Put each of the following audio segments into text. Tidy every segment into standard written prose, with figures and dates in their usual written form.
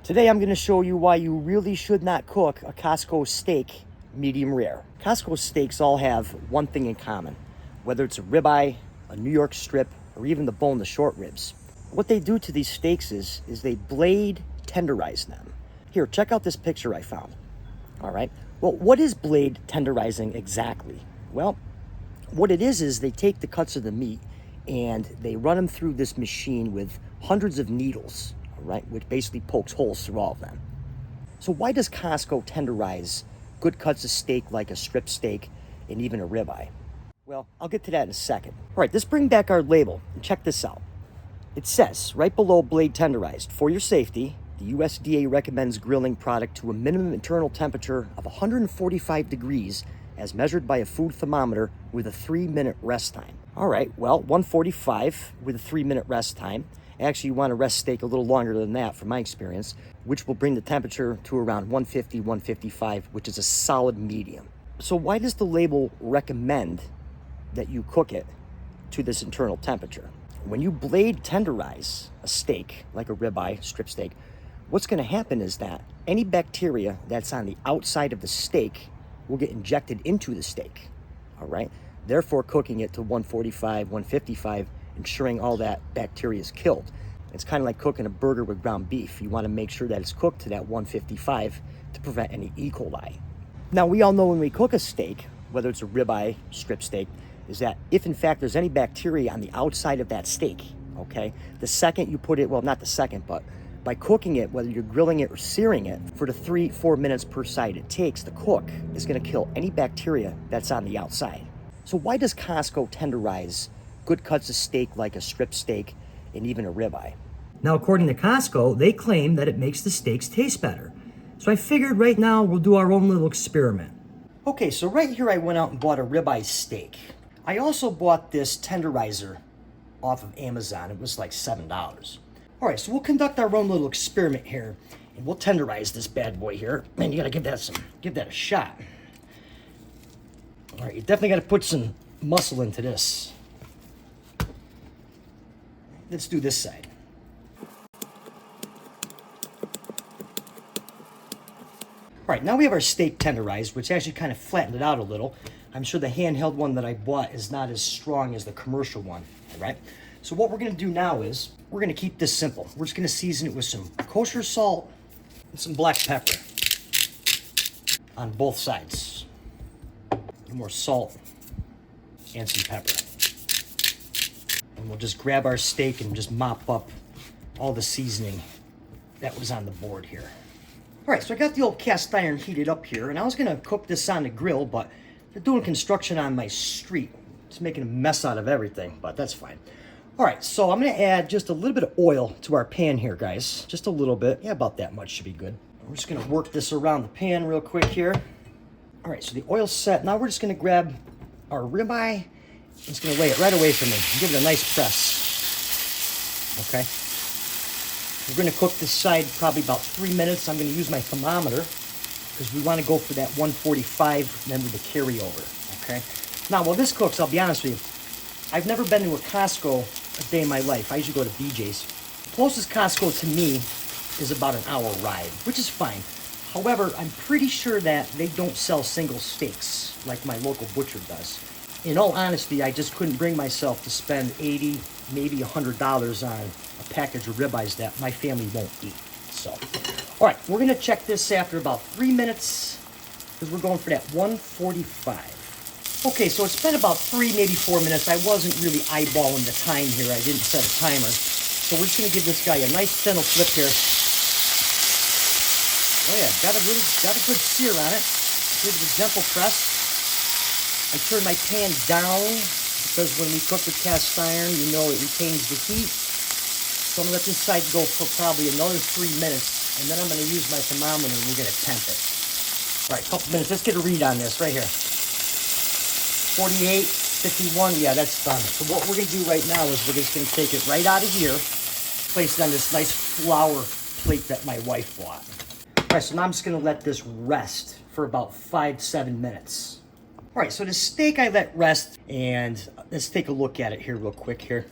Today I'm going to show you why you really should not cook a Costco steak medium rare. Costco steaks all have one thing in common, whether it's a ribeye, a New York strip, or even the boneless short ribs. What they do to these steaks is they blade tenderize them. Here, check out this picture I found. All right. Well, what is blade tenderizing exactly? Well, what it is they take the cuts of the meat and they run them through this machine with hundreds of needles, all right, which basically pokes holes through all of them. So why does Costco tenderize good cuts of steak like a strip steak and even a ribeye? Well, I'll get to that in a second. All right, let's bring back our label and check this out. It says right below blade tenderized, for your safety, the USDA recommends grilling product to a minimum internal temperature of 145 degrees as measured by a food thermometer with a 3-minute rest time. All right, well, 145 with a 3-minute rest time. Actually, you want to rest steak a little longer than that from my experience, which will bring the temperature to around 150, 155, which is a solid medium. So why does the label recommend that you cook it to this internal temperature? When you blade tenderize a steak, like a ribeye, strip steak, what's going to happen is that any bacteria that's on the outside of the steak will get injected into the steak, all right? Therefore, cooking it to 145, 155, ensuring all that bacteria is killed. It's kind of like cooking a burger with ground beef. You want to make sure that it's cooked to that 155 to prevent any E. coli. Now, we all know when we cook a steak, whether it's a ribeye, strip steak, is that if in fact there's any bacteria on the outside of that steak, okay, the second you put it, well, not the second, but by cooking it, whether you're grilling it or searing it, for the 3-4 minutes per side it takes to cook, is going to kill any bacteria that's on the outside. So why does Costco tenderize good cuts of steak like a strip steak and even a ribeye? Now, according to Costco, they claim that it makes the steaks taste better. So I figured right now we'll do our own little experiment. Okay, so right here I went out and bought a ribeye steak. I also bought this tenderizer off of Amazon. It was like $7. All right, so we'll conduct our own little experiment here, and we'll tenderize this bad boy here. Man, you gotta give that a shot. All right, you definitely gotta put some muscle into this. Let's do this side. All right, now we have our steak tenderized, which actually kind of flattened it out a little. I'm sure the handheld one that I bought is not as strong as the commercial one, all right? So what we're gonna do now is, we're gonna keep this simple. We're just gonna season it with some kosher salt and some black pepper on both sides. A little more salt and some pepper. And we'll just grab our steak and just mop up all the seasoning that was on the board here. All right, so I got the old cast iron heated up here, and I was gonna cook this on the grill, but they're doing construction on my street. It's making a mess out of everything, but that's fine. All right, so I'm gonna add just a little bit of oil to our pan here, guys. Just a little bit, yeah, about that much should be good. We're just gonna work this around the pan real quick here. All right, so the oil's set. Now we're just gonna grab our ribeye. I'm just gonna lay it right away from me and give it a nice press, okay? We're gonna cook this side probably about 3 minutes. I'm gonna use my thermometer because we wanna go for that 145, then with the carryover, okay? Now, while this cooks, I'll be honest with you, I've never been to a Costco a day in my life. I usually go to BJ's. The closest Costco to me is about an hour ride, which is fine. However, I'm pretty sure that they don't sell single steaks like my local butcher does. In all honesty, I just couldn't bring myself to spend $80, maybe $100 on a package of ribeyes that my family won't eat. So, all right, we're gonna check this after about 3 minutes because we're going for that 145. Okay, so it's been about 3, maybe 4 minutes. I wasn't really eyeballing the time here. I didn't set a timer. So we're just gonna give this guy a nice gentle flip here. Oh yeah, got a good sear on it. Give it a gentle press. I turn my pan down because when we cook with cast iron, you know it retains the heat. So I'm gonna let this side go for probably another 3 minutes, and then I'm gonna use my thermometer and we're gonna temp it. All right, a couple minutes. Let's get a read on this right here. 48, 51, yeah, that's done. So what we're gonna do right now is we're just gonna take it right out of here, place it on this nice flour plate that my wife bought. All right, so now I'm just gonna let this rest for about 5-7 minutes. All right, so the steak I let rest, and let's take a look at it here real quick here.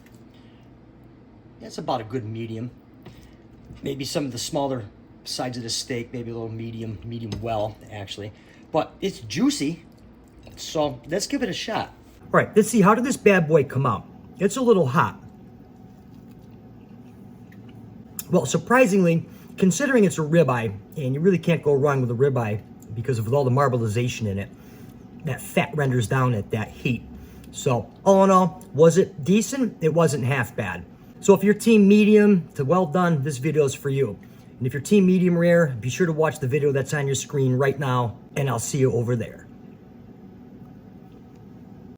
That's about a good medium. Maybe some of the smaller sides of the steak, maybe a little medium well, actually. But it's juicy, so let's give it a shot. All right, let's see, how did this bad boy come out? It's a little hot. Well, surprisingly, considering it's a ribeye, and you really can't go wrong with a ribeye because of all the marbleization in it, that fat renders down at that heat. So all in all, was it decent? It wasn't half bad. So if you're team medium to well done, this video is for you. And if you're team medium rare, be sure to watch the video that's on your screen right now, and I'll see you over there.